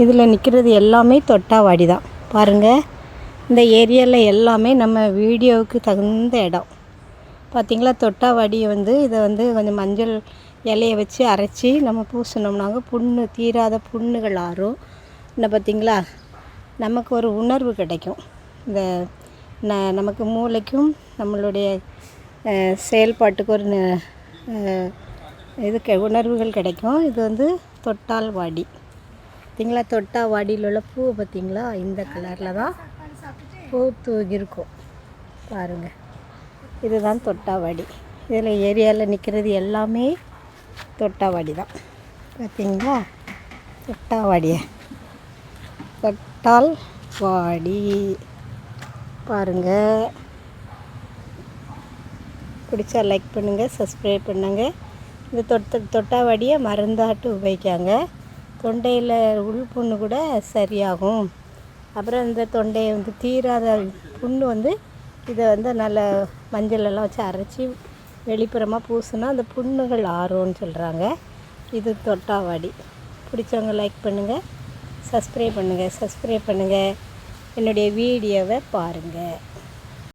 இதில் நிற்கிறது எல்லாமே தொட்டாவாடி தான் பாருங்கள். இந்த ஏரியாவில் எல்லாமே நம்ம வீடியோவுக்கு தகுந்த இடம். பார்த்திங்களா, தொட்டாவாடியை இதை கொஞ்சம் மஞ்சள் இலையை வச்சு அரைச்சி நம்ம பூசினோம்னாங்க புண்ணு தீராத புண்ணுகள் ஆறும். என்ன பார்த்திங்களா, நமக்கு ஒரு உணர்வு கிடைக்கும். இந்த நமக்கு மூளைக்கும் நம்மளுடைய செயல்பாட்டுக்கு ஒரு உணர்வுகள் கிடைக்கும். இது தொட்டால் வாடி. பார்த்திங்களா, தொட்டாவாடியில் உள்ள பூ பார்த்திங்களா, இந்த கலரில் தான் பூ தூகியிருக்கும் பாருங்கள். இதுதான் தொட்டாவாடி. இதில் ஏரியாவில் நிற்கிறது எல்லாமே தொட்டாவாடி தான். பார்த்திங்களா, தொட்டாவாடியை தொட்டால் வாடி பாருங்கள். பிடிச்சா லைக் பண்ணுங்கள், சப்ஸ்கிரைப் பண்ணுங்கள். இந்த தொட்டாவாடியை மருந்தாட்டு உபயோகிக்காங்க. தொண்டையில் உள்புண்ணு கூட சரியாகும். அப்புறம் இந்த தொண்டையை தீராத புண்ணு இதை நல்ல மஞ்சளெல்லாம் வச்சு அரைச்சி வெளிப்புறமாக பூசுனா அந்த புண்ணுகள் ஆறும்னு சொல்கிறாங்க. இது தொட்டாவாடி. பிடிச்சவங்க லைக் பண்ணுங்கள், சப்ஸ்கிரைப் பண்ணுங்கள். என்னுடைய வீடியோவை பாருங்கள்.